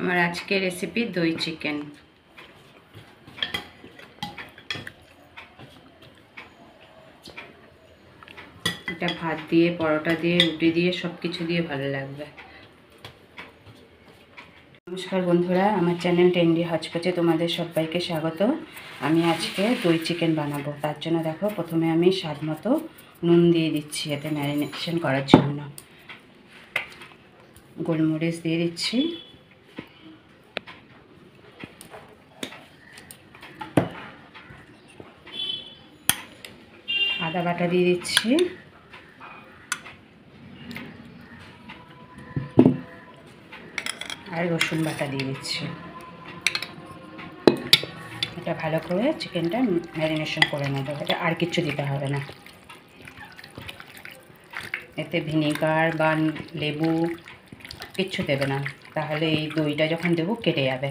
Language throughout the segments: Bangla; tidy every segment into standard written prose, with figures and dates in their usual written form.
আমার আজকের রেসিপি দই চিকেন। এটা ভাত দিয়ে, পরোটা দিয়ে, রুটি দিয়ে, সব কিছু দিয়ে ভালো লাগবে। নমস্কার বন্ধুরা, আমার চ্যানেল টেন্ডি হচপচে তোমাদের সবাইকে স্বাগত। আমি আজকে দই চিকেন বানাবো। তার জন্য দেখো, প্রথমে আমি স্বাদ মতো নুন দিয়ে দিচ্ছি এতে ম্যারিনেশন করার জন্য। গোলমরিচ দিয়ে দিচ্ছি, আদা বাটা দিয়ে দিচ্ছি, আর রসুন বাটা দিয়ে দিচ্ছি। এটা ভালো করে চিকেনটা ম্যারিনেশন করে নেব। এটা আর কিচ্ছু দিতে হবে না। এতে ভিনেগার বা লেবু কিচ্ছু দেবে না, তাহলে এই দইটা যখন দেবো কেটে যাবে।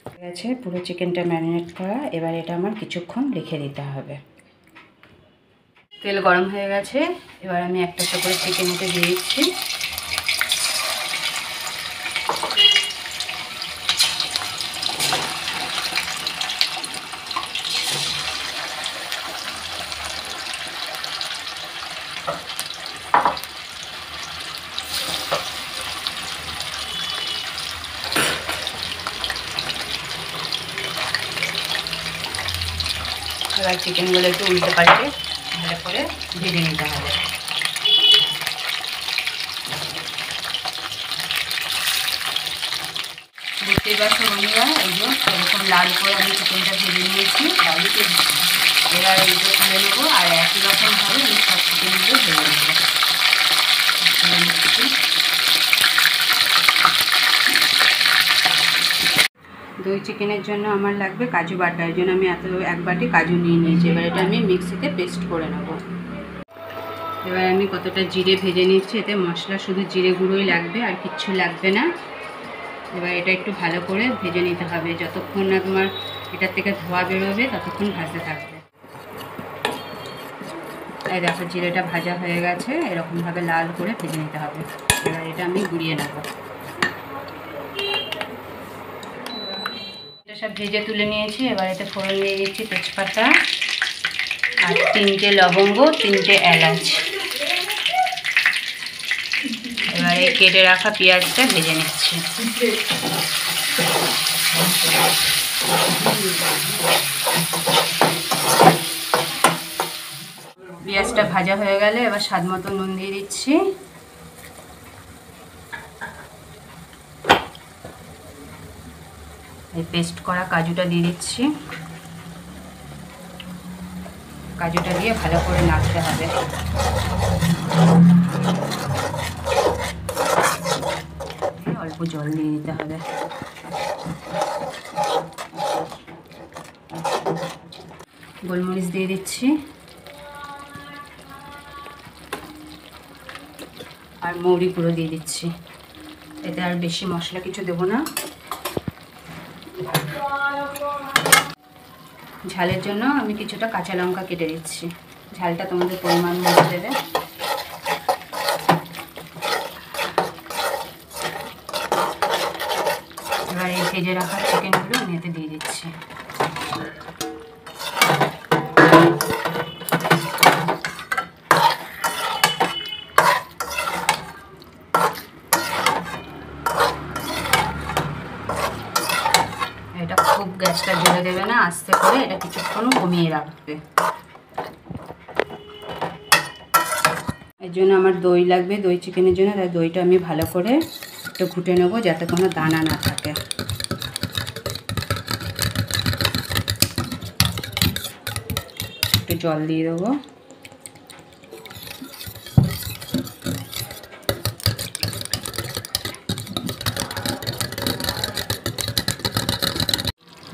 ঠিক আছে, পুরো চিকেনটা ম্যারিনেট করা। এবার এটা আমার কিছুক্ষণ রেখে দিতে হবে। তেল গরম হয়ে গেছে, এবার আমি একটা করে চিকেন এতে দিয়ে দিচ্ছি। এবার চিকেনগুলো একটু উল্টে পাল্টে ভালো করে ভেজে নিতে হবে। দেখতেই পাচ্ছ বন্ধুরা, এই যে এরকম লাল করে আমি চিকেনটা ভেজে নিয়েছি। এবার এইটা তুলে নেবো, আর একই রকমভাবে আমি সব চিকেনগুলো ভেজে নেবো। দই চিকেনের জন্য আমার লাগবে কাজু বাটা। এর জন্য আমি এক বাটি কাজু নিয়ে নিয়েছি। এবার এটা আমি মিক্সিতে পেস্ট করে নেব। এবার আমি কতটা জিরে ভেজে নিচ্ছি। এতে মশলা শুধু জিরে গুঁড়োই লাগবে, আর কিচ্ছু লাগবে না। এবার এটা একটু ভালো করে ভেজে নিতে হবে। যতক্ষণ না তোমার এটার থেকে ধোয়া বেরোবে ততক্ষণ ভাজতে থাকবে। এই দেখো, জিরেটা ভাজা হয়ে গেছে। এরকমভাবে লাল করে ভেজে নিতে হবে। এবার এটা আমি গুঁড়িয়ে নেব। এটা সব ভেজে তুলে নিয়েছি। এবার এতে ফোড়ন দিয়ে দিচ্ছি তেজপাতা আর 3টে লবঙ্গ, 3টে এলাচ। এবার এই কেটে রাখা পেঁয়াজটা ভেজে নিচ্ছি। পেঁয়াজটা ভাজা হয়ে গেলে এবার স্বাদ মতো নুন দিয়ে দিচ্ছি। এই পেস্ট করা কাজুটা দিয়ে দিচ্ছি। কাজুটা দিয়ে ভালো করে নাড়তে হবে। অল্প জল দিয়ে দিতে হবে। গোলমরিচ দিয়ে দিচ্ছি, আর মৌরি গুঁড়ো দিয়ে দিচ্ছি। এতে আর বেশি মশলা কিছু দেবো না। ঝালের জন্য আমি কিছুটা কাঁচা লঙ্কা কেটে দিচ্ছি। ঝালটা তোমাদের পরিমাণ মতো দেবে। এবার এই ভেজে রাখা চিকেনগুলো আমি এতে দিয়ে দিচ্ছি। এটা খুব গ্যাসটা জোরে দেবে না, আস্তে করে এটা কিছুক্ষণ কমিয়ে রাখবে। এর জন্য আমার দই লাগবে দই চিকেনের জন্য। তাই দইটা আমি ভালো করে একটু ঘুটে নেবো, যাতে কোনো দানা না থাকে। একটু জল দিয়ে দেবো।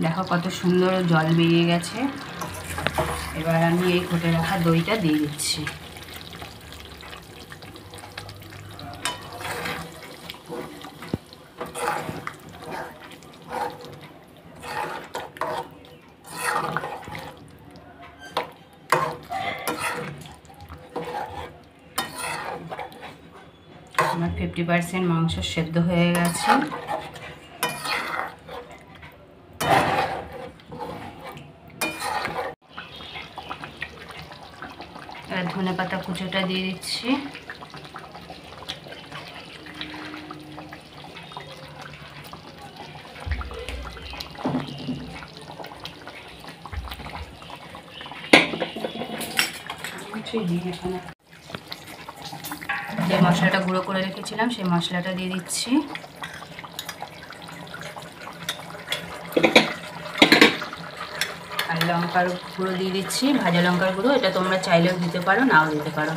দেখো কত সুন্দর জল বেরিয়ে গেছে। এবার আমি এই ঘুটে রাখা দইটা দিয়ে দিচ্ছি। আমার 50% মাংস সেদ্ধ হয়ে গেছে। এবার ধনেপাতা কুচোটা দিয়ে দিচ্ছি। যে মশলাটা গুঁড়ো করে রেখেছিলাম সেই মশলাটা দিয়ে দিচ্ছি। আর লঙ্কার গুঁড়ো দিয়ে দিচ্ছি, ভাজা লঙ্কার গুঁড়ো। এটা তোমরা চাইলেও দিতে পারো, নাও দিতে পারো।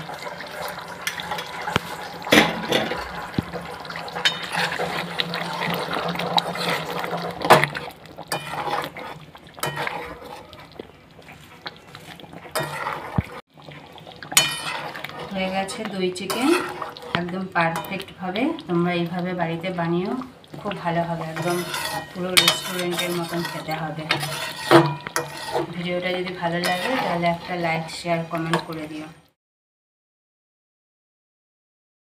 হয়ে গেছে দই চিকেন, একদম পারফেক্টভাবে। তোমরা এইভাবে বাড়িতে বানিও, খুব ভালো হবে, একদম পুরো রেস্টুরেন্টের মতন খেতে হবে। ভিডিওটা যদি ভালো লাগে তাহলে একটা লাইক, শেয়ার, কমেন্ট করে দিও।